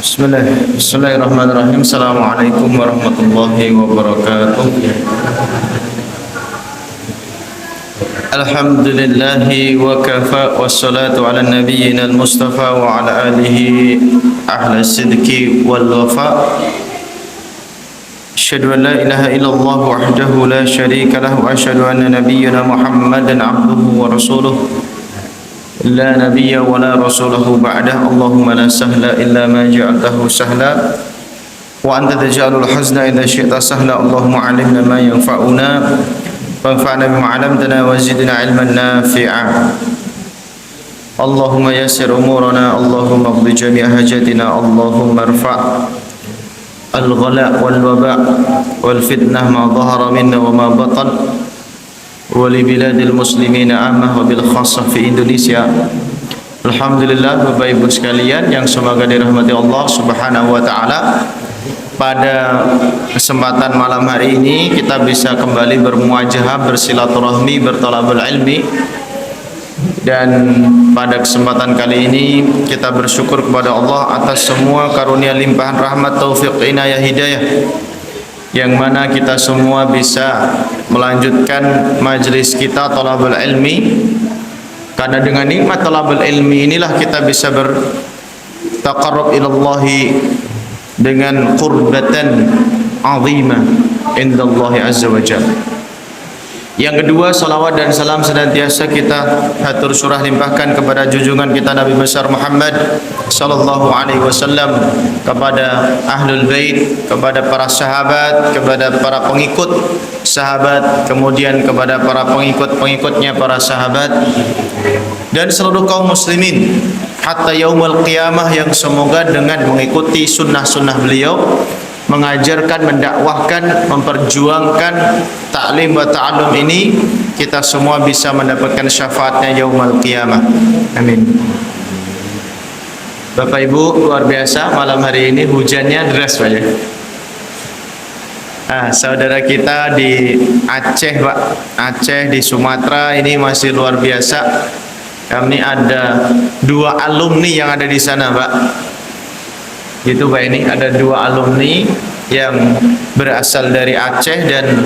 Bismillahirrahmanirrahim. Assalamualaikum warahmatullahi wabarakatuh. Alhamdulillahi wa kafa wassalatu ala nabiyyina al-mustafa wa ala alihi ahla sidqi wal wafa. Asyhadu an la ilaha illallah wahdahu la syarika lahu wa asyhadu anna nabiyyana Muhammadan abduhu wa rasuluh. لا نبي ولا رسوله بعده اللهم لا سهل إلا ما جعلته سهلا وأنت تجعل الحزن إذا شئت سهلا اللهم علمنا ما ينفعنا وانفعنا بما علمتنا وزدنا علما نافعا اللهم يسر أمورنا اللهم اقض جميع حاجاتنا اللهم ارفع الغلاء والوباء والفتنة ما ظهر منا وما بطن walibiladil muslimina ammah wabil khassah fi Indonesia. Alhamdulillah Bapak Ibu sekalian yang semoga dirahmati Allah Subhanahu wa taala. Pada kesempatan malam hari ini kita bisa kembali bermuajahah, bersilaturahmi, berthalabul ilmi. Dan pada kesempatan kali ini kita bersyukur kepada Allah atas semua karunia limpahan rahmat, taufik, inayah, hidayah, yang mana kita semua bisa melanjutkan majelis kita thalabul ilmi, karena dengan nikmat thalabul ilmi inilah kita bisa bertaqarrub ilallahi dengan qurbatan azimah indallahi azza wa jalla. Yang kedua, salawat dan salam senantiasa kita hatur surah limpahkan kepada junjungan kita Nabi besar Muhammad sallallahu alaihi wasallam, kepada ahlul bait, kepada para sahabat, kepada para pengikut sahabat, kemudian kepada para pengikut-pengikutnya para sahabat, dan seluruh kaum muslimin hatta yaumul qiyamah, yang semoga dengan mengikuti sunnah-sunnah beliau, mengajarkan, mendakwahkan, memperjuangkan taklim wa ta'allum ini, kita semua bisa mendapatkan syafaatnya yaumul qiyamah. Amin. Bapak Ibu, luar biasa malam hari ini hujannya deras Pak ya. Saudara kita di Aceh Pak, Aceh di Sumatera ini masih luar biasa. Kami ada 2 alumni yang ada di sana Pak. Gitu Pak, ini ada 2 alumni yang berasal dari Aceh dan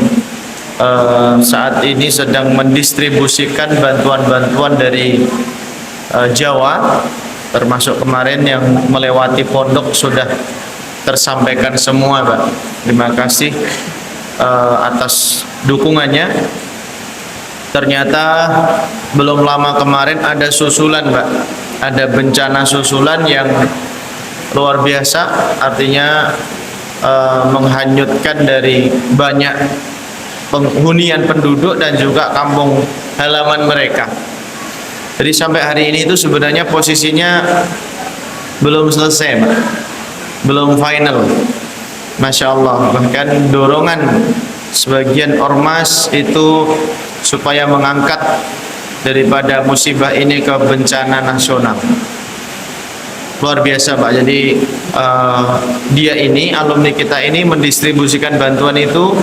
saat ini sedang mendistribusikan bantuan-bantuan dari Jawa, termasuk kemarin yang melewati pondok sudah tersampaikan semua Pak. Terima kasih atas dukungannya. Ternyata belum lama kemarin ada susulan Pak, ada bencana susulan yang luar biasa, artinya menghanyutkan dari banyak penghunian penduduk dan juga kampung halaman mereka. Jadi sampai hari ini itu sebenarnya posisinya belum selesai Pak, belum final. Masya Allah, bahkan dorongan sebagian ormas itu supaya mengangkat daripada musibah ini ke bencana nasional. Luar biasa Pak. Jadi dia ini, alumni kita ini mendistribusikan bantuan itu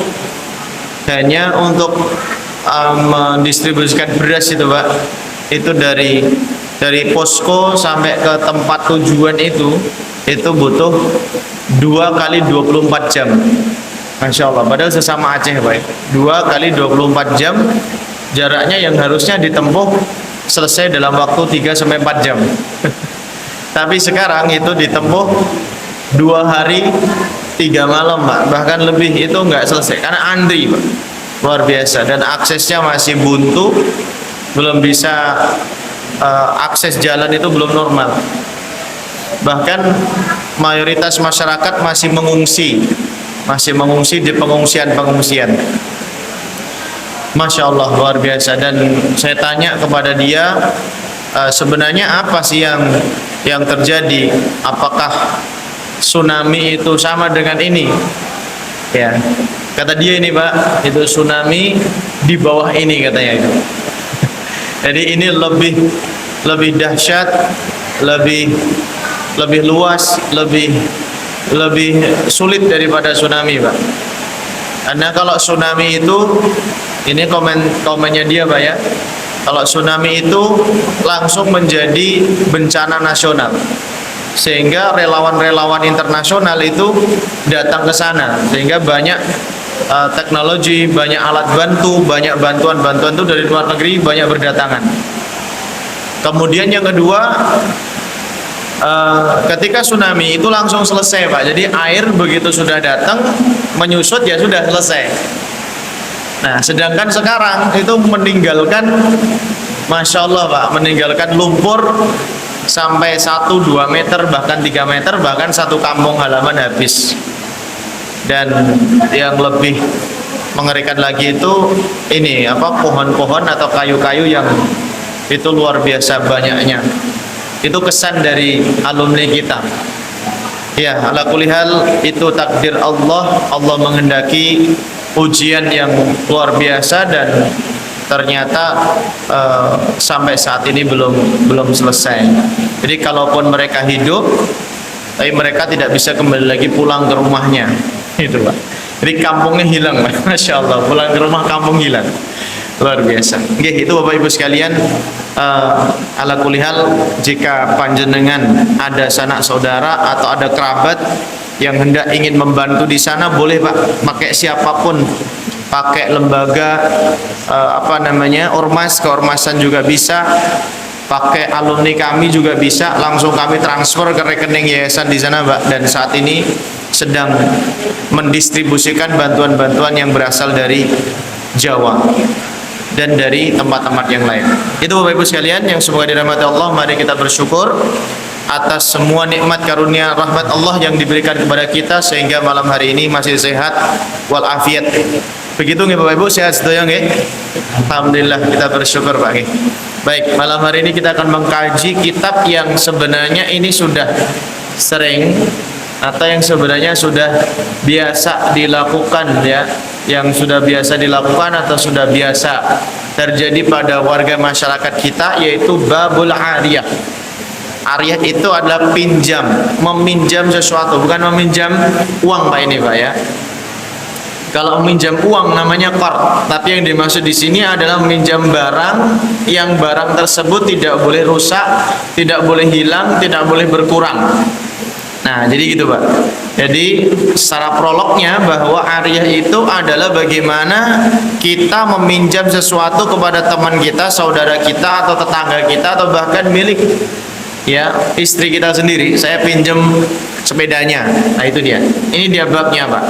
hanya untuk mendistribusikan beras itu Pak. Itu dari posko sampai ke tempat tujuan itu butuh 2 kali 24 jam. Masya Allah, padahal sesama Aceh Pak, 2 kali 24 jam jaraknya, yang harusnya ditempuh selesai dalam waktu 3-4 jam. Tapi sekarang itu ditempuh 2 hari 3 malam Pak, bahkan lebih, itu nggak selesai karena antri Pak. Luar biasa, dan aksesnya masih buntu, belum bisa akses jalan itu belum normal. Bahkan mayoritas masyarakat masih mengungsi di pengungsian. Masya Allah, luar biasa. Dan saya tanya kepada dia, sebenarnya apa sih yang terjadi? Apakah tsunami itu sama dengan ini? Ya, kata dia ini Pak, itu tsunami di bawah ini katanya itu. Jadi ini lebih dahsyat, lebih luas, lebih sulit daripada tsunami Pak. Karena kalau tsunami itu, ini komennya dia Pak ya, kalau tsunami itu langsung menjadi bencana nasional. sehingga relawan-relawan internasional itu datang ke sana, sehingga banyak teknologi, banyak alat bantu, banyak bantuan-bantuan itu dari luar negeri banyak berdatangan. Kemudian yang kedua, ketika tsunami itu langsung selesai Pak. Jadi air begitu sudah datang menyusut ya sudah selesai. Nah sedangkan sekarang itu meninggalkan, Masya Allah Pak, meninggalkan lumpur sampai 1-2 meter bahkan 3 meter, bahkan satu kampung halaman habis. Dan yang lebih mengerikan lagi itu ini pohon-pohon atau kayu-kayu yang itu luar biasa banyaknya. Itu kesan dari alumni kita. Ya, ala kulli hal itu takdir Allah. Allah menghendaki ujian yang luar biasa dan ternyata sampai saat ini belum selesai. Jadi kalaupun mereka hidup, tapi mereka tidak bisa kembali lagi pulang ke rumahnya, itu Pak. Jadi kampungnya hilang, Masya Allah. Pulang ke rumah kampung hilang, luar biasa. Oke, itu Bapak Ibu sekalian. Ala kulli hal, jika panjenengan ada sanak saudara atau ada kerabat yang hendak ingin membantu di sana, boleh Pak, pakai siapapun. Pakai lembaga ormas, keormasan juga bisa, pakai alumni kami juga bisa, langsung kami transfer ke rekening yayasan di sana Pak. Dan saat ini sedang mendistribusikan bantuan-bantuan yang berasal dari Jawa dan dari tempat-tempat yang lain. Itu Bapak Ibu sekalian yang semoga dirahmati Allah. Mari kita bersyukur atas semua nikmat karunia rahmat Allah yang diberikan kepada kita sehingga malam hari ini masih sehat walafiat. Begitu nggih Bapak Ibu, sehat sedaya nggih? Alhamdulillah, kita bersyukur Pak nggih. Baik, malam hari ini kita akan mengkaji kitab yang sebenarnya ini sudah sering atau yang sebenarnya sudah biasa dilakukan ya, yang sudah biasa dilakukan atau sudah biasa terjadi pada warga masyarakat kita, yaitu babul ariyah. Ariyah itu adalah pinjam, meminjam sesuatu, bukan meminjam uang Pak ini Pak ya. Kalau meminjam uang namanya qard, tapi yang dimaksud di sini adalah meminjam barang yang barang tersebut tidak boleh rusak, tidak boleh hilang, tidak boleh berkurang. Nah, jadi gitu Pak. Jadi secara prolognya bahwa ariyah itu adalah bagaimana kita meminjam sesuatu kepada teman kita, saudara kita, atau tetangga kita, atau bahkan milik ya istri kita sendiri. Saya pinjam sepedanya. Nah itu dia. Ini dia babnya Pak.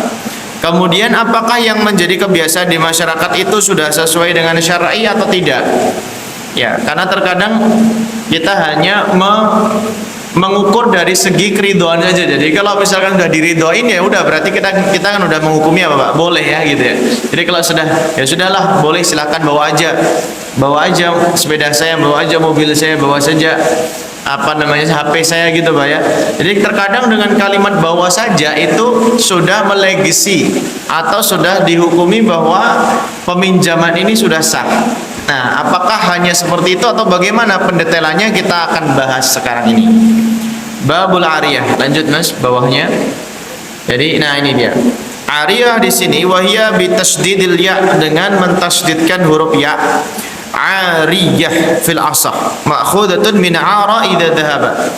Kemudian apakah yang menjadi kebiasaan di masyarakat itu sudah sesuai dengan syar'i atau tidak? Ya, karena terkadang kita hanya mengukur dari segi keridhaan saja. Jadi kalau misalkan sudah diridhoin ya udah, berarti kita kan udah menghukumi apa Pak? Boleh ya gitu ya. Jadi kalau sudah, ya sudahlah, boleh, silakan bawa aja sepeda saya, bawa aja mobil saya, bawa saja HP saya gitu Pak ya. Jadi terkadang dengan kalimat bawa saja itu sudah melegasi atau sudah dihukumi bahwa peminjaman ini sudah sah. Nah, apakah hanya seperti itu atau bagaimana pendetailannya kita akan bahas sekarang ini. Babul ariyah. Lanjut Mas, bawahnya. Jadi nah ini dia. Ariyah di sini wahia bitasdidil ya, dengan mentasdidkan huruf ya. Ariyah fil asah ma'khudatun min ara idza dhahaba.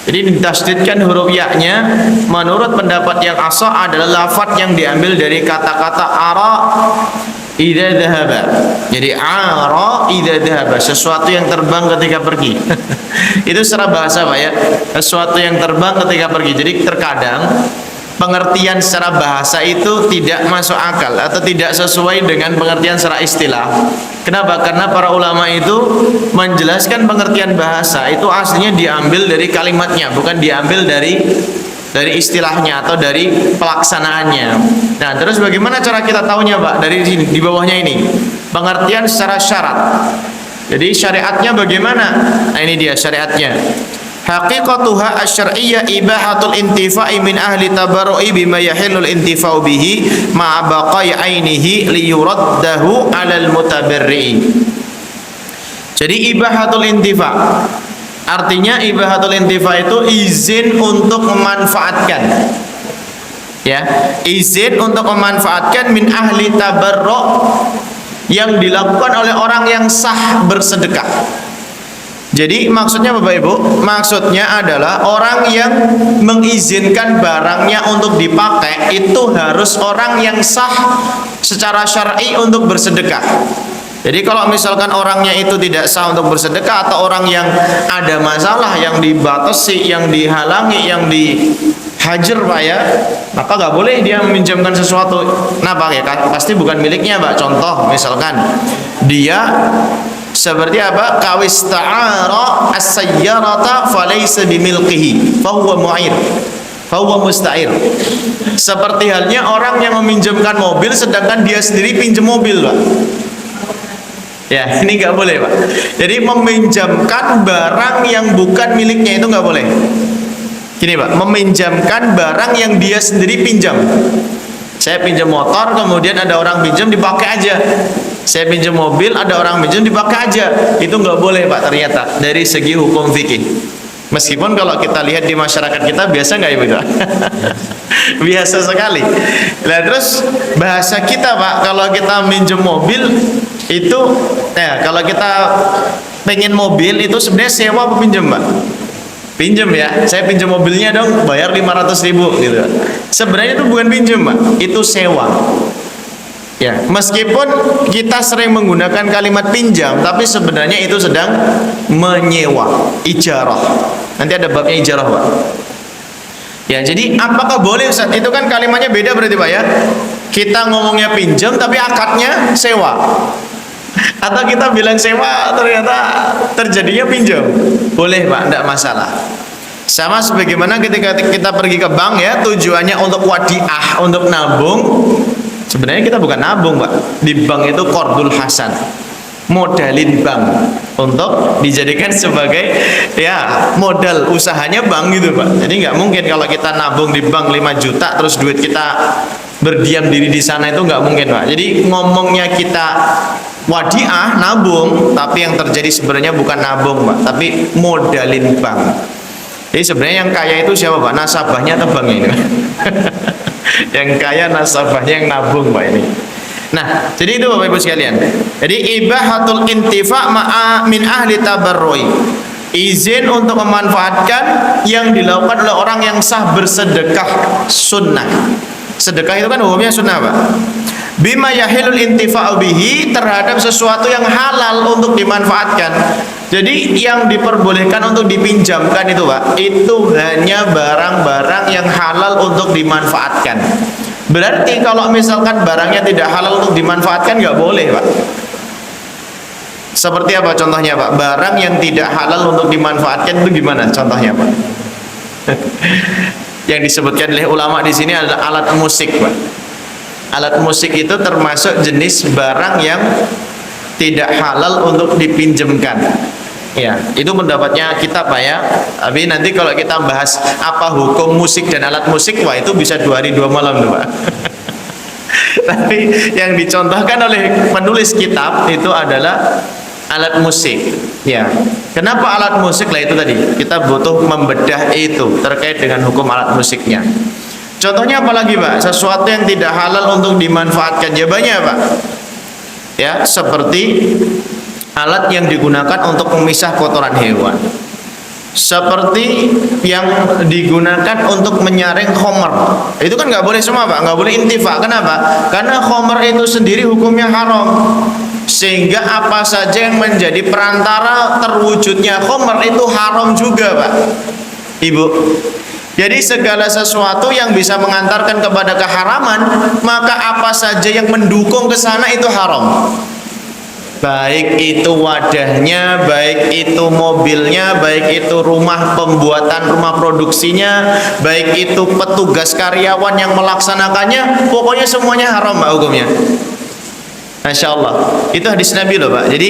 Jadi ditasdidkan huruf ya-nya menurut pendapat yang asah adalah lafaz yang diambil dari kata-kata ara idza dhahaba. Jadi ara idza dhahaba, sesuatu yang terbang ketika pergi. Itu secara bahasa Pak ya, sesuatu yang terbang ketika pergi. Jadi terkadang pengertian secara bahasa itu tidak masuk akal atau tidak sesuai dengan pengertian secara istilah. Kenapa? Karena para ulama itu menjelaskan pengertian bahasa itu aslinya diambil dari kalimatnya, bukan diambil dari istilahnya atau dari pelaksanaannya. Nah, terus bagaimana cara kita tahunya Pak? Dari sini, di bawahnya ini, pengertian secara syarat. Jadi syariatnya bagaimana? Nah ini dia syariatnya. Haqiqatuha asy-syar'iyyah ibahatul intifa'i min ahli tabarru'i bima yahillul intifa'u bihi ma'a baqai 'ainihi liyuraddahu 'alal mutabarri'. Jadi ibahatul intifa', artinya ibahatul intifa' itu izin untuk memanfaatkan. Ya, izin untuk memanfaatkan min ahli tabarru' yang dilakukan oleh orang yang sah bersedekah. Jadi maksudnya Bapak Ibu, maksudnya adalah orang yang mengizinkan barangnya untuk dipakai itu harus orang yang sah secara syar'i untuk bersedekah. Jadi kalau misalkan orangnya itu tidak sah untuk bersedekah, atau orang yang ada masalah, yang dibatasi, yang dihalangi, yang dihajar Pak ya, maka nggak boleh dia meminjamkan sesuatu. Nah Pak ya, pasti bukan miliknya Pak. Contoh misalkan dia seperti apa? Kawista'ara as-sayyarata falaysa bimilkihi fahuwa mu'ir fahuwa musta'ir. Seperti halnya orang yang meminjamkan mobil sedangkan dia sendiri pinjam mobil Pak. Ya, ini nggak boleh Pak. Jadi meminjamkan barang yang bukan miliknya itu nggak boleh. Gini Pak, meminjamkan barang yang dia sendiri pinjam. Saya pinjam motor, kemudian ada orang pinjam, dipakai aja. Saya pinjam mobil, ada orang pinjam, dipakai aja. Itu nggak boleh Pak ternyata dari segi hukum fikih. Meskipun kalau kita lihat di masyarakat kita biasa nggak ya Pak? Biasa sekali. Nah terus bahasa kita Pak, kalau kita minjem mobil itu, kalau kita pengen mobil itu sebenarnya sewa apa pinjam Pak? Pinjam ya, saya pinjam mobilnya dong, bayar 500.000 gitu. Sebenarnya itu bukan pinjam Pak, itu sewa. Ya, meskipun kita sering menggunakan kalimat pinjam, tapi sebenarnya itu sedang menyewa, ijarah. Nanti ada babnya ijarah Pak. Ya, jadi apakah boleh Ustaz? Itu kan kalimatnya beda berarti Pak ya. Kita ngomongnya pinjam tapi akadnya sewa. Atau kita bilang sewa ternyata terjadinya pinjam. Boleh Pak, tidak masalah. Sama sebagaimana ketika kita pergi ke bank ya, tujuannya untuk wadiah, untuk nabung. Sebenarnya kita bukan nabung Pak. Di bank itu qardul hasan, modalin bank untuk dijadikan sebagai ya modal usahanya bank gitu Pak. Jadi nggak mungkin kalau kita nabung di bank 5 juta terus duit kita berdiam diri di sana, itu nggak mungkin Pak. Jadi ngomongnya kita wadiah, nabung, tapi yang terjadi sebenarnya bukan nabung Pak, tapi modalin bank. Jadi sebenarnya yang kaya itu siapa Pak? Nasabahnya atau banknya ini? Yang kaya nasabahnya, yang nabung Pak ini. Nah, jadi itu Bapak Ibu sekalian. Jadi ibahatul intifa' ma'a min ahli tabarrui. Izin untuk memanfaatkan yang dilakukan oleh orang yang sah bersedekah sunnah. Sedekah itu kan hukumnya sunnah Pak. Bima yahilul intifa'u bihi, terhadap sesuatu yang halal untuk dimanfaatkan. Jadi yang diperbolehkan untuk dipinjamkan itu Pak, itu hanya barang-barang yang halal untuk dimanfaatkan. Berarti kalau misalkan barangnya tidak halal untuk dimanfaatkan, nggak boleh Pak. Seperti apa contohnya Pak? Barang yang tidak halal untuk dimanfaatkan itu gimana contohnya Pak? Yang disebutkan oleh ulama di sini adalah alat musik Pak. Alat musik itu termasuk jenis barang yang tidak halal untuk dipinjamkan. Ya, itu pendapatnya kita Pak ya. Tapi nanti kalau kita bahas apa hukum musik dan alat musik, wah itu bisa 2 hari 2 malam tuh Pak. Tapi yang dicontohkan oleh penulis kitab itu adalah alat musik. Ya, kenapa alat musik? Lah itu tadi kita butuh membedah itu terkait dengan hukum alat musiknya. Contohnya apalagi Pak? Sesuatu yang tidak halal untuk dimanfaatkan. Jawabannya Pak? Ya, seperti alat yang digunakan untuk memisah kotoran hewan. Seperti yang digunakan untuk menyaring khomer. Itu kan nggak boleh semua Pak, nggak boleh intifa. Kenapa? Karena khomer itu sendiri hukumnya haram. Sehingga apa saja yang menjadi perantara terwujudnya khomer itu haram juga Pak Ibu. Jadi segala sesuatu yang bisa mengantarkan kepada keharaman, maka apa saja yang mendukung ke sana itu haram. Baik itu wadahnya, baik itu mobilnya, baik itu rumah pembuatan, rumah produksinya, baik itu petugas karyawan yang melaksanakannya, pokoknya semuanya haram Pak hukumnya. Masya Allah, itu hadis Nabi loh Pak. Jadi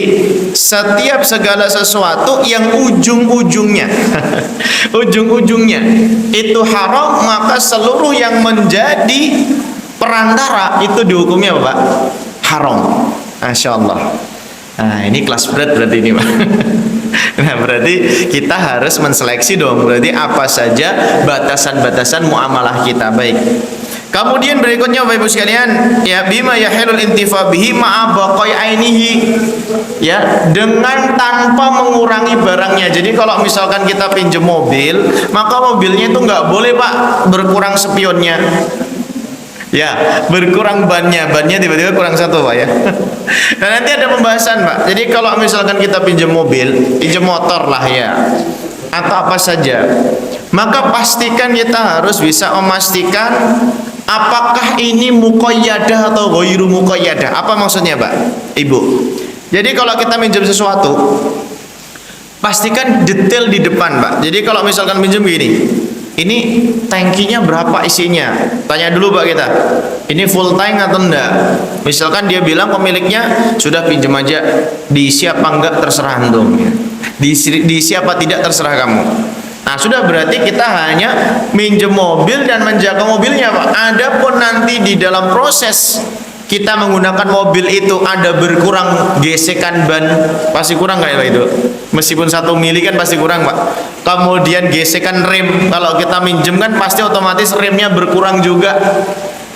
setiap segala sesuatu yang ujung-ujungnya ujung-ujungnya itu haram, maka seluruh yang menjadi perantara itu dihukumnya Pak haram. Masya Allah. Nah ini kelas berat berarti ini Pak. Nah berarti kita harus menseleksi dong. Berarti apa saja batasan-batasan muamalah kita. Baik. Kemudian berikutnya Bapak Ibu sekalian, ya bima yahilul intifa bihi ma'a baqai ainihi. Ya, dengan tanpa mengurangi barangnya. Jadi kalau misalkan kita pinjam mobil, maka mobilnya itu nggak boleh Pak berkurang spionnya. Ya, berkurang bannya tiba-tiba kurang satu Pak ya. Dan nanti ada pembahasan Pak. Jadi kalau misalkan kita pinjam mobil, pinjam motor lah ya, atau apa saja, maka pastikan kita harus bisa memastikan apakah ini muqayyadah atau ghairu muqayyadah. Apa maksudnya Pak Ibu? Jadi kalau kita minjem sesuatu, pastikan detail di depan Pak. Jadi kalau misalkan minjem gini, ini tangkinya berapa isinya? Tanya dulu Pak kita, ini full tank atau enggak? Misalkan dia bilang pemiliknya sudah pinjam aja, diisi apa enggak terserah antum. Diisi apa tidak terserah kamu. Nah sudah, berarti kita hanya minjem mobil dan menjaga mobilnya Pak. Adapun nanti di dalam proses kita menggunakan mobil itu ada berkurang gesekan ban, pasti kurang nggak Pak itu? Meskipun 1 mili kan pasti kurang Pak. Kemudian gesekan rem, kalau kita minjem kan pasti otomatis remnya berkurang juga.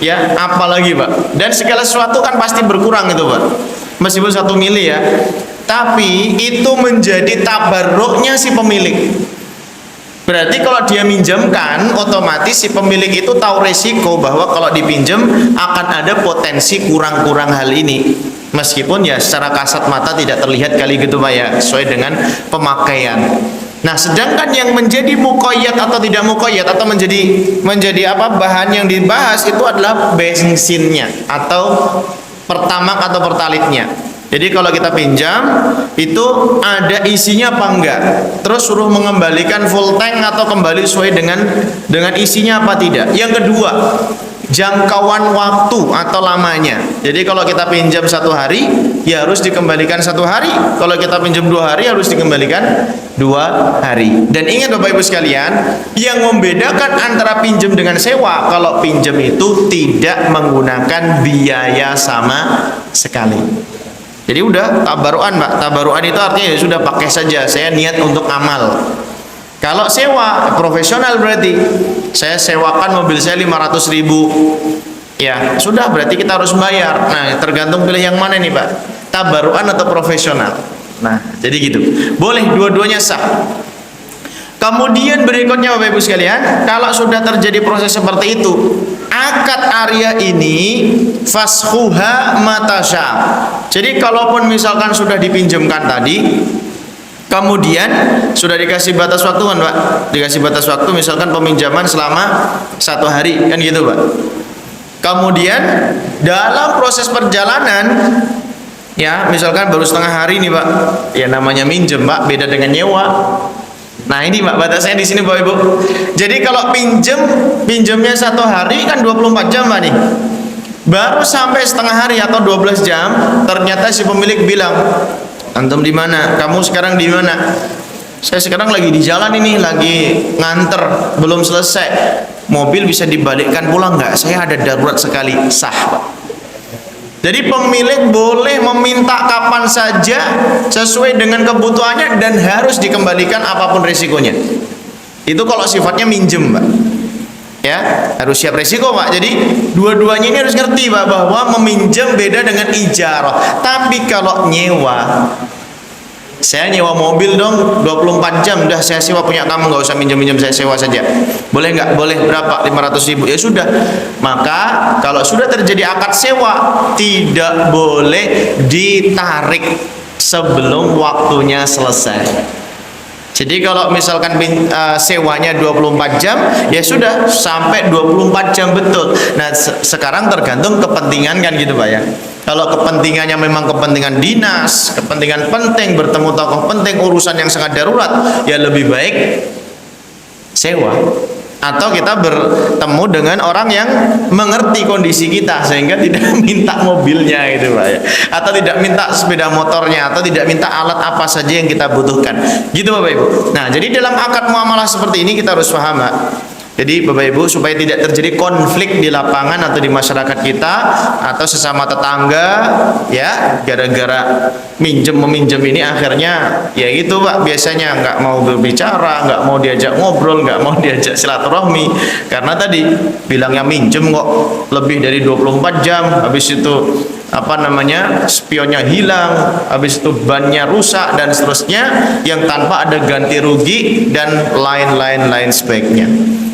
Ya, apalagi Pak. Dan segala sesuatu kan pasti berkurang itu Pak. Meskipun 1 mili ya. Tapi itu menjadi tabarruknya si pemilik. Berarti kalau dia minjamkan, otomatis si pemilik itu tahu resiko bahwa kalau dipinjam akan ada potensi kurang-kurang hal ini. Meskipun ya secara kasat mata tidak terlihat kali gitu Pak ya, sesuai dengan pemakaian. Nah, sedangkan yang menjadi muqayyad atau tidak muqayyad atau menjadi apa bahan yang dibahas itu adalah bensinnya atau pertamak atau pertalitnya. Jadi kalau kita pinjam itu ada isinya apa enggak, terus suruh mengembalikan full tank atau kembali sesuai dengan isinya apa tidak. Yang kedua, jangkauan waktu atau lamanya. Jadi kalau kita pinjam 1 hari ya harus dikembalikan 1 hari. Kalau kita pinjam 2 hari harus dikembalikan 2 hari. Dan ingat Bapak Ibu sekalian, yang membedakan antara pinjam dengan sewa, kalau pinjam itu tidak menggunakan biaya sama sekali. Jadi udah tabaruan Pak. Tabaruan itu artinya ya sudah pakai saja, saya niat untuk amal. Kalau sewa profesional berarti saya sewakan mobil saya 500.000. Ya, sudah berarti kita harus bayar. Nah, tergantung pilih yang mana nih Pak. Tabaruan atau profesional. Nah, jadi gitu. Boleh dua-duanya sah. Kemudian berikutnya Bapak Ibu sekalian, kalau sudah terjadi proses seperti itu, akad arya ini fashuha matasya. Jadi kalaupun misalkan sudah dipinjamkan tadi, kemudian sudah dikasih batas waktu kan Pak, dikasih batas waktu misalkan peminjaman selama 1 hari kan gitu Pak. Kemudian dalam proses perjalanan, ya misalkan baru setengah hari nih Pak, ya namanya minjem Pak, beda dengan nyewa. Nah ini Pak batasnya di sini Bapak Ibu. Jadi kalau pinjamnya 1 hari kan 24 jam Pak nih. Baru sampai setengah hari atau 12 jam, ternyata si pemilik bilang, antum di mana? Kamu sekarang di mana? Saya sekarang lagi di jalan ini, lagi nganter, belum selesai. Mobil bisa dibalikkan pulang nggak? Saya ada darurat sekali. Sah Pak. Jadi pemilik boleh meminta kapan saja sesuai dengan kebutuhannya dan harus dikembalikan apapun resikonya. Itu kalau sifatnya minjem Pak. Ya, harus siap resiko Pak. Jadi dua-duanya ini harus ngerti Pak bahwa meminjam beda dengan ijarah. Tapi kalau nyewa, saya nyewa mobil dong 24 jam, udah saya sewa punya kamu, nggak usah minjem-minjem, saya sewa saja. Boleh nggak? Boleh. Berapa? 500.000. Ya sudah. Maka kalau sudah terjadi akad sewa, tidak boleh ditarik sebelum waktunya selesai. Jadi kalau misalkan sewanya 24 jam, ya sudah sampai 24 jam betul. Nah, sekarang tergantung kepentingan kan gitu Pak ya. Kalau kepentingannya memang kepentingan dinas, kepentingan penting, bertemu tokoh penting, urusan yang sangat darurat, ya lebih baik sewa. Atau kita bertemu dengan orang yang mengerti kondisi kita sehingga tidak minta mobilnya gitu Pak ya. Atau tidak minta sepeda motornya, atau tidak minta alat apa saja yang kita butuhkan. Gitu Bapak Ibu. Nah, jadi dalam akad muamalah seperti ini kita harus paham Pak, Jadi Bapak Ibu, supaya tidak terjadi konflik di lapangan atau di masyarakat kita atau sesama tetangga, ya, gara-gara meminjam ini akhirnya ya gitu Pak, biasanya nggak mau berbicara, nggak mau diajak ngobrol, nggak mau diajak silaturahmi, karena tadi bilangnya minjem kok lebih dari 24 jam, habis itu spionnya hilang, habis itu bannya rusak dan seterusnya, yang tanpa ada ganti rugi dan lain-lain sebagainya.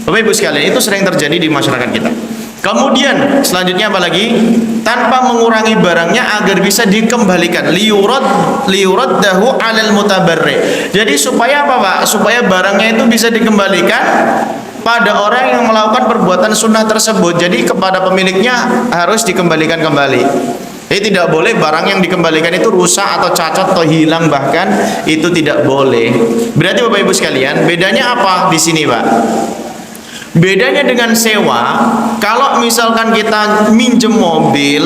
Bapak Ibu sekalian, itu sering terjadi di masyarakat kita. Kemudian selanjutnya apa lagi? Tanpa mengurangi barangnya agar bisa dikembalikan. Liyuraddahu 'alal mutabarri. Jadi supaya apa Pak? Supaya barangnya itu bisa dikembalikan pada orang yang melakukan perbuatan sunnah tersebut. Jadi kepada pemiliknya harus dikembalikan kembali. Jadi tidak boleh barang yang dikembalikan itu rusak atau cacat atau hilang, bahkan itu tidak boleh. Berarti Bapak Ibu sekalian, bedanya apa di sini Pak? Bedanya dengan sewa, kalau misalkan kita minjem mobil,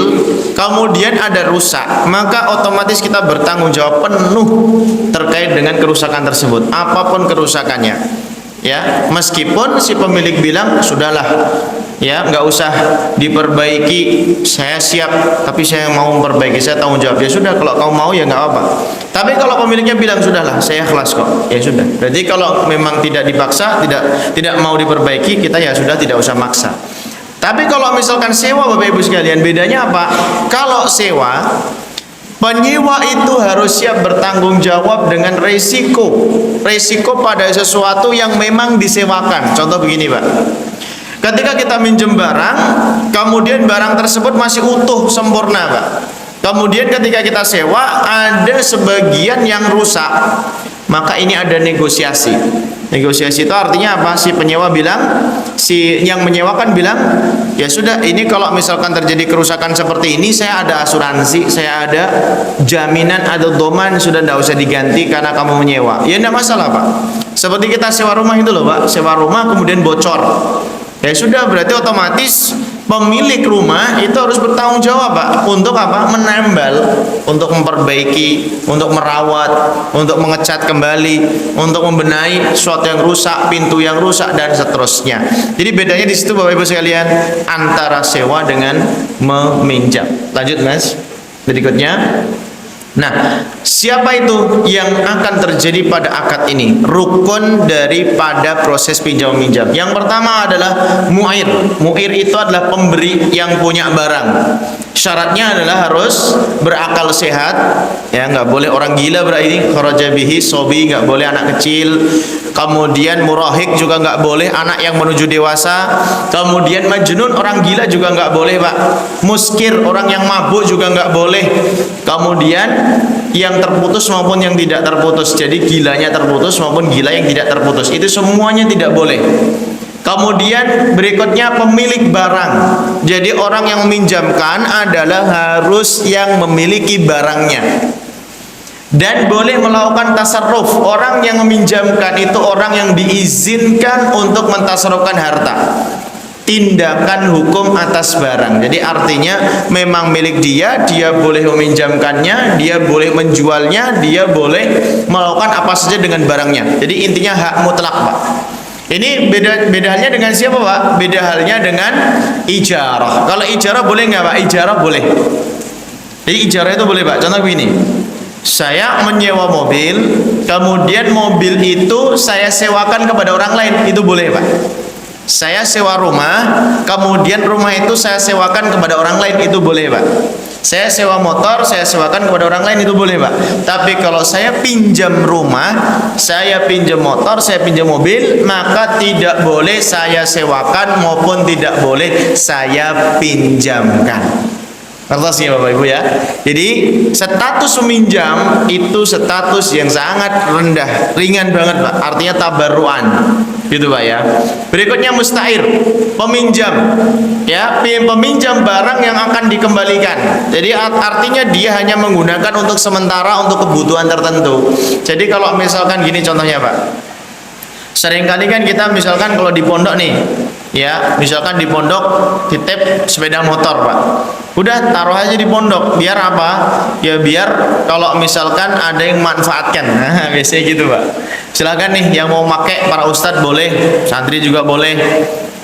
kemudian ada rusak, maka otomatis kita bertanggung jawab penuh terkait dengan kerusakan tersebut, apapun kerusakannya. Ya, meskipun si pemilik bilang sudahlah, ya nggak usah diperbaiki, saya siap, tapi saya mau memperbaiki, saya tanggung jawab. Ya sudah, kalau kamu mau ya nggak apa-apa. Tapi kalau pemiliknya bilang sudahlah, saya ikhlas kok, ya sudah. Berarti kalau memang tidak dipaksa, tidak mau diperbaiki, kita ya sudah, tidak usah maksa. Tapi kalau misalkan sewa Bapak Ibu sekalian, bedanya apa? Kalau sewa, penyewa itu harus siap bertanggung jawab dengan resiko pada sesuatu yang memang disewakan. Contoh begini Pak, ketika kita minjem barang, kemudian barang tersebut masih utuh sempurna Pak, kemudian ketika kita sewa ada sebagian yang rusak, maka ini ada negosiasi. Negosiasi itu artinya apa? Si penyewa bilang, si yang menyewakan bilang, ya sudah, ini kalau misalkan terjadi kerusakan seperti ini, saya ada asuransi, saya ada jaminan, ada doman, sudah tidak usah diganti karena kamu menyewa. Ya tidak masalah Pak. Seperti kita sewa rumah itu loh Pak, sewa rumah kemudian bocor, ya sudah, berarti otomatis pemilik rumah itu harus bertanggung jawab Pak, untuk apa? Menambal, untuk memperbaiki, untuk merawat, untuk mengecat kembali, untuk membenahi sesuatu yang rusak, pintu yang rusak dan seterusnya. Jadi bedanya di situ Bapak Ibu sekalian, antara sewa dengan meminjam. Lanjut Mas, berikutnya. Nah, siapa itu yang akan terjadi pada akad ini? Rukun daripada proses pinjam meminjam. Yang pertama adalah mu'ir. Mu'ir itu adalah pemberi yang punya barang. Syaratnya adalah harus berakal sehat, ya, nggak boleh orang gila berarti, kharaja bihi sobi, nggak boleh anak kecil. Kemudian murahik juga nggak boleh, anak yang menuju dewasa. Kemudian majnun, orang gila juga nggak boleh Pak. Muskir, orang yang mabuk juga nggak boleh. Kemudian yang terputus maupun yang tidak terputus, jadi gilanya terputus maupun gila yang tidak terputus, itu semuanya tidak boleh. Kemudian berikutnya pemilik barang. Jadi orang yang meminjamkan adalah harus yang memiliki barangnya dan boleh melakukan tasarruf. Orang yang meminjamkan itu orang yang diizinkan untuk mentasarrufkan harta, tindakan hukum atas barang. Jadi artinya memang milik dia, dia boleh meminjamkannya, dia boleh menjualnya, dia boleh melakukan apa saja dengan barangnya. Jadi intinya hak mutlak Pak. Ini beda halnya dengan siapa Pak? Beda halnya dengan ijarah. Kalau ijarah boleh nggak Pak? Ijarah boleh. Jadi ijarah itu boleh Pak. Contoh begini, saya menyewa mobil, kemudian mobil itu saya sewakan kepada orang lain, itu boleh Pak. Saya sewa rumah, kemudian rumah itu saya sewakan kepada orang lain, itu boleh Pak. Saya sewa motor, saya sewakan kepada orang lain, itu boleh Pak. Tapi kalau saya pinjam rumah, saya pinjam motor, saya pinjam mobil, maka tidak boleh saya sewakan maupun tidak boleh saya pinjamkan. Kertasnya Bapak Ibu ya. Jadi status meminjam itu status yang sangat rendah, ringan banget Pak. Artinya tabarruan, gitu Pak ya. Berikutnya musta'ir, peminjam. Ya, peminjam barang yang akan dikembalikan. Jadi artinya dia hanya menggunakan untuk sementara, untuk kebutuhan tertentu. Jadi kalau misalkan gini contohnya Pak, seringkali kan kita misalkan kalau di pondok nih, Ya, misalkan di pondok titip sepeda motor, Pak. Udah taruh aja di pondok. Biar apa? Ya biar kalau misalkan ada yang manfaatkan. Nah, biasanya gitu, Pak. Silakan nih yang mau pakai, para ustadz boleh, santri juga boleh.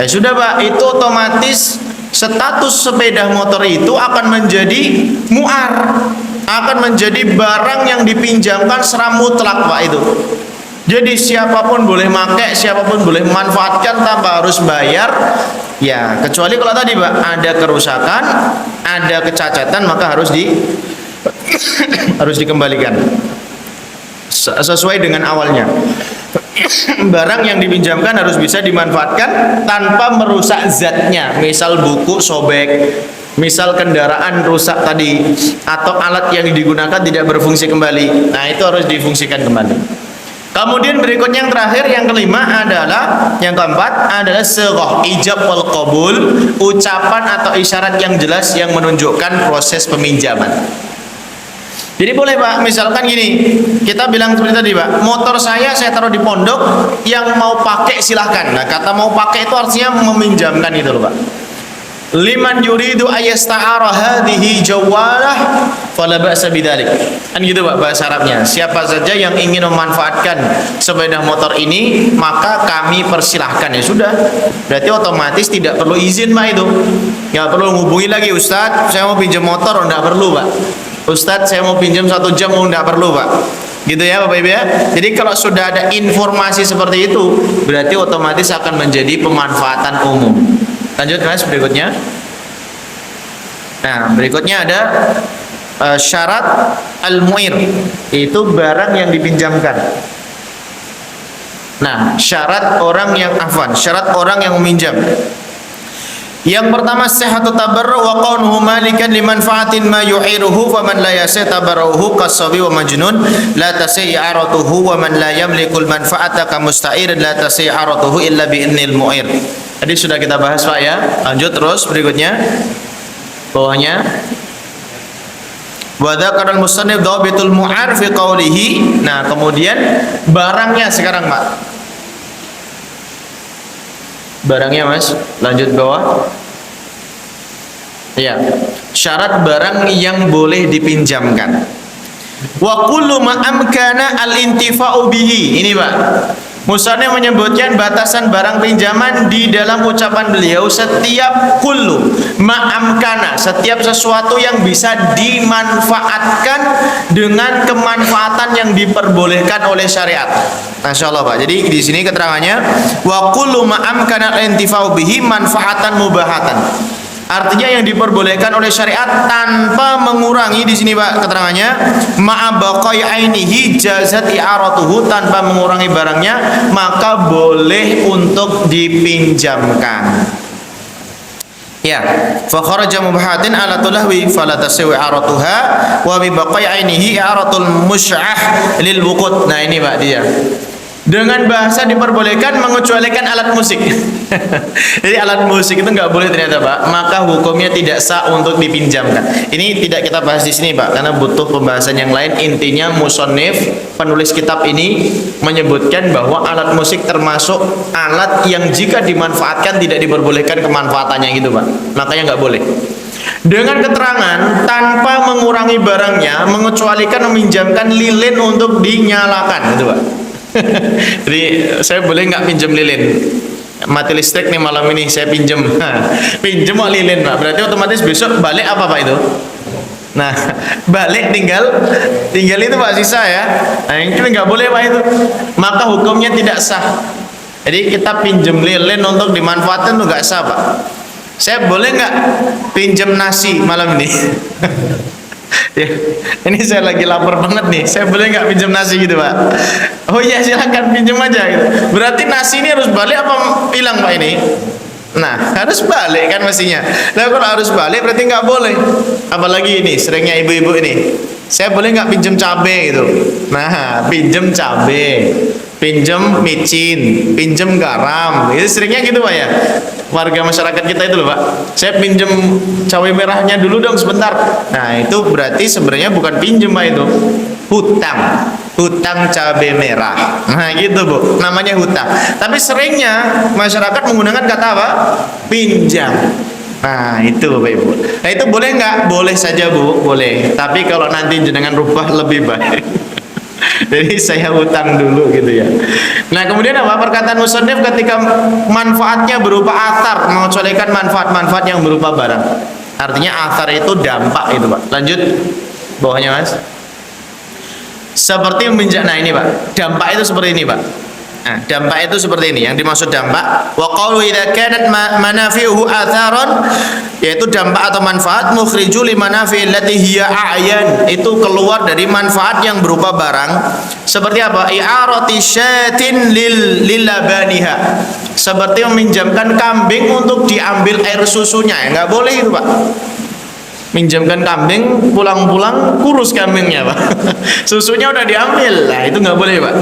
Sudah, Pak, itu otomatis status sepeda motor itu akan menjadi muar, akan menjadi barang yang dipinjamkan secara mutlak, Pak, itu. Jadi siapapun boleh pakai, siapapun boleh manfaatkan tanpa harus bayar. Ya, kecuali kalau tadi, Pak, ada kerusakan, ada kecacatan, maka harus harus dikembalikan sesuai dengan awalnya. Barang yang dipinjamkan harus bisa dimanfaatkan tanpa merusak zatnya. Misal buku sobek, misal kendaraan rusak tadi, atau alat yang digunakan tidak berfungsi kembali. Nah, itu harus difungsikan kembali. Kemudian berikutnya yang terakhir, yang kelima adalah, yang keempat adalah sighah ijab wal qabul, ucapan atau isyarat yang jelas yang menunjukkan proses peminjaman. Jadi boleh, Pak, misalkan gini, kita bilang seperti tadi, Pak, motor saya taruh di pondok, yang mau pakai silahkan. Nah, kata mau pakai itu artinya meminjamkan itu loh, Pak. Liman yuridu ayasta'ara hadhihi jawalah fala ba'sa bidzalik. Kan gitu, Pak, bahasa Arabnya. Siapa saja yang ingin memanfaatkan sepeda motor ini, maka kami persilahkan. Ya sudah. Berarti otomatis tidak perlu izin, Pak, itu. Enggak perlu hubungi lagi, Ustadz, saya mau pinjam motor, enggak perlu, Pak. Ustadz, saya mau pinjam 1 jam, enggak perlu, Pak. Gitu ya, Bapak Ibu ya. Jadi kalau sudah ada informasi seperti itu, berarti otomatis akan menjadi pemanfaatan umum. Lanjut, Mas, berikutnya. Nah, berikutnya ada syarat al-mu'ir, itu barang yang dipinjamkan. Nah, syarat orang yang syarat orang yang meminjam. Yang pertama, sihhatu tabarru wa kaunuhu malikan limanfaatin ma yu'iruhu faman la yasih tabarruhu kasabi wa majnun la tasih i'aratuhu wa man la yamlikul manfaata ka musta'irin la tasih i'aratuhu illa bi idnil mu'ir. Tadi sudah kita bahas, Pak, ya. Lanjut terus berikutnya. Bawahnya wa dzakara al-musannif dhabitul mu'ar fi qawlihi. Nah, kemudian barangnya sekarang, Pak. Barangnya, Mas. Lanjut bawah. Ya. Syarat barang yang boleh dipinjamkan. Wa kullu ma amkana al-intifa'u bihi. Ini, Pak. Musannif menyebutkan batasan barang pinjaman di dalam ucapan beliau, setiap kullu ma'amkana, setiap sesuatu yang bisa dimanfaatkan dengan kemanfaatan yang diperbolehkan oleh syariat. Masya Allah, Pak. Jadi di sini keterangannya wa kullu ma'amkana al-intifa'u bihi manfaatan mubahatan. Artinya yang diperbolehkan oleh syariat tanpa mengurangi, di sini, Pak, keterangannya ma'a baqai ainihi jazat i'aratuhu, tanpa mengurangi barangnya maka boleh untuk dipinjamkan. Ya, fa kharaja mubahatin ala tulahwi fala taswi i'aratuha wa bi baqai ainihi i'aratul musy'ah lil wuqut. Nah, ini, Pak, dia. Dengan bahasa diperbolehkan mengecualikan alat musik. Jadi alat musik itu nggak boleh ternyata, Pak. Maka hukumnya tidak sah untuk dipinjamkan. Ini tidak kita bahas di sini, Pak, karena butuh pembahasan yang lain. Intinya musannif, penulis kitab ini, menyebutkan bahwa alat musik termasuk alat yang jika dimanfaatkan tidak diperbolehkan kemanfaatannya, gitu, Pak. Makanya nggak boleh. Dengan keterangan tanpa mengurangi barangnya, mengecualikan meminjamkan lilin untuk dinyalakan, gitu, Pak. Jadi saya boleh nggak pinjam lilin? Mati listrik nih malam ini, saya pinjam. Pinjam mau lilin, Pak. Berarti otomatis besok balik apa, Pak, itu? Nah, balik tinggal itu, Pak, sisa ya. Nah, itu nggak boleh, Pak, itu. Maka hukumnya tidak sah. Jadi kita pinjam lilin untuk dimanfaatkan itu nggak sah, Pak. Saya boleh nggak pinjam nasi malam ini? Ya, ini saya lagi lapar banget nih, saya boleh nggak pinjam nasi, gitu, Pak? Oh iya, silakan pinjam aja, gitu. Berarti nasi ini harus balik apa hilang, Pak, ini? Nah, harus balik kan mestinya. Nah, kalau harus balik berarti nggak boleh. Apalagi ini seringnya ibu-ibu ini, saya boleh nggak pinjam cabai, gitu. Nah, pinjam cabai, pinjam micin, pinjam garam, itu seringnya gitu, Pak, ya. Warga masyarakat kita itu loh, Pak. Saya pinjam cabai merahnya dulu dong sebentar. Nah, itu berarti sebenarnya bukan pinjam, Pak, itu hutang. hutang cabai merah. Nah gitu Bu, namanya hutang. Tapi seringnya masyarakat menggunakan kata apa? Pinjam. Nah itu Bapak Ibu. Nah itu boleh nggak? Boleh saja Bu, boleh. Tapi kalau nanti jenengan rubah lebih baik. Jadi saya hutang dulu gitu ya. Nah kemudian apa? Perkataan musannif ketika manfaatnya berupa athar, mengecualikan manfaat-manfaat yang berupa barang. Artinya athar itu dampak itu Pak. Lanjut bawahnya Mas. Seperti meminjam. Nah ini Pak, dampak itu seperti ini Pak. Nah, dampak itu seperti ini. Yang dimaksud dampak, wa qalu idza kanat manafi'uhu atharon, yaitu dampak atau manfaat mukhriju li manafi'il lati hiya a'yan, itu keluar dari manfaat yang berupa barang. Seperti apa? I'arati syatin lil labaniha. Seperti meminjamkan kambing untuk diambil air susunya. Ya, enggak boleh itu, Pak. Minjamkan kambing, pulang-pulang kurus kambingnya Pak. Susunya udah diambil, nah itu nggak boleh Pak.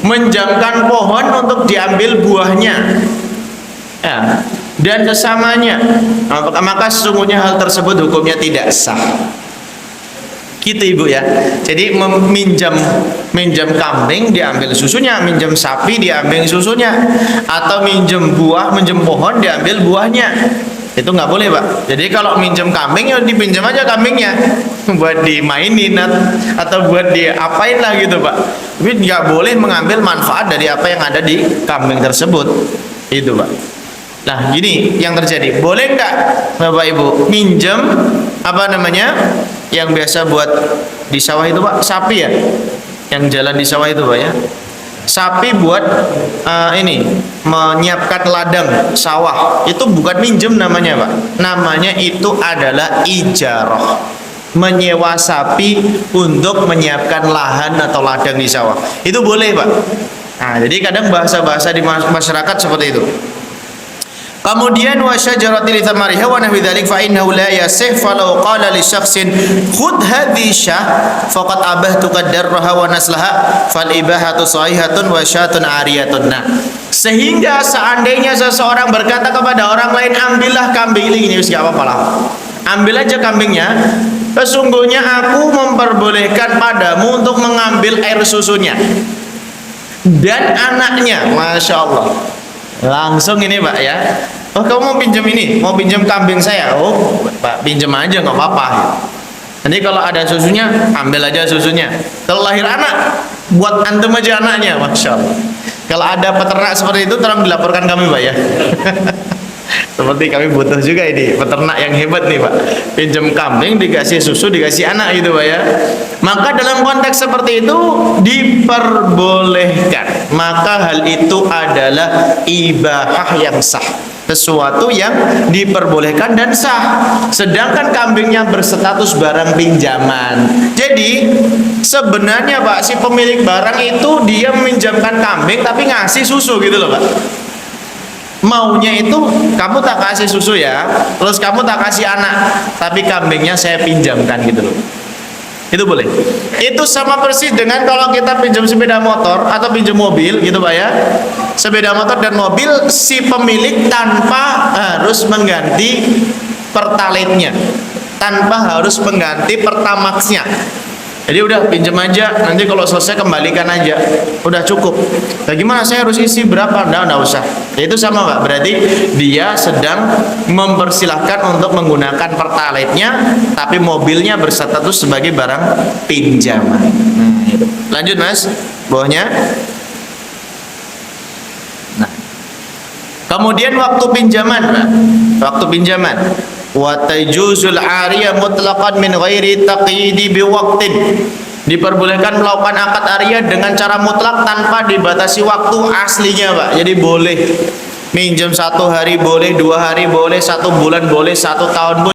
Menjamkan pohon untuk diambil buahnya, ya, dan sesamanya, maka sesungguhnya hal tersebut hukumnya tidak sah. Gitu Ibu ya. Jadi minjam kambing diambil susunya, minjam sapi diambil susunya, atau minjam pohon diambil buahnya. Itu nggak boleh Pak. Jadi kalau minjem kambing ya dipinjam aja kambingnya buat dimainin atau buat diapain lah gitu Pak. Tapi nggak boleh mengambil manfaat dari apa yang ada di kambing tersebut. Itu Pak. Nah gini yang terjadi. Boleh nggak Bapak Ibu minjem yang biasa buat di sawah itu Pak, sapi ya, yang jalan di sawah itu Pak ya. Sapi buat menyiapkan ladang sawah, itu bukan minjem namanya Pak. Namanya itu adalah ijarah, menyewa sapi untuk menyiapkan lahan atau ladang di sawah. Itu boleh Pak. Nah jadi kadang bahasa-bahasa di masyarakat seperti itu. Kemudian wa syajarati li thamariha wa nahwi dzalik fa innahu la yasih falau qala li syakhsin khudh hadhi syah faqad abahtu qadarraha wa naslaha fal ibahatu sahihatun wa syatun ariyatun. Nah, sehingga seandainya seseorang berkata kepada orang lain, ambillah kambing ini wis enggak apa-apa lah. Ambil aja kambingnya. Sesungguhnya aku memperbolehkan padamu untuk mengambil air susunya dan anaknya. Masya Allah. Langsung ini Pak ya. Oh kamu mau pinjam ini, mau pinjam kambing saya. Oh Pak pinjam aja nggak apa-apa. Nanti kalau ada susunya ambil aja susunya. Kalau lahir anak buat antum aja anaknya, Masya Allah. Kalau ada peternak seperti itu tolong dilaporkan kami Pak ya. Seperti kami butuh juga ini peternak yang hebat nih Pak. Pinjam kambing dikasih susu dikasih anak gitu Pak ya. Maka dalam konteks seperti itu diperbolehkan. Maka hal itu adalah ibahah yang sah. Sesuatu yang diperbolehkan dan sah. Sedangkan kambingnya berstatus barang pinjaman. Jadi sebenarnya Pak si pemilik barang itu dia meminjamkan kambing tapi ngasih susu gitu loh Pak. Maunya itu kamu tak kasih susu ya, terus kamu tak kasih anak, tapi kambingnya saya pinjamkan gitu loh. Itu boleh. Itu sama persis dengan kalau kita pinjam sepeda motor atau pinjam mobil gitu Pak ya. Sepeda motor dan mobil si pemilik tanpa harus mengganti pertalite-nya, tanpa harus mengganti pertamax-nya. Jadi udah pinjam aja, nanti kalau selesai kembalikan aja, udah cukup. Bagaimana saya harus isi berapa? Nggak usah. Itu sama Pak, berarti dia sedang mempersilahkan untuk menggunakan pertalite-nya, tapi mobilnya berstatus sebagai barang pinjaman. Nah, itu. Lanjut Mas, bawahnya. Nah, kemudian waktu pinjaman, Pak. Waktu pinjaman. Wa tajuzul 'ariyah mutlaqan min ghairi taqyidi biwaqtin. Diperbolehkan melakukan akad ariyah dengan cara mutlak tanpa dibatasi waktu aslinya Pak. Jadi boleh minjem 1 hari boleh, 2 hari boleh, 1 bulan boleh, 1 tahun boleh.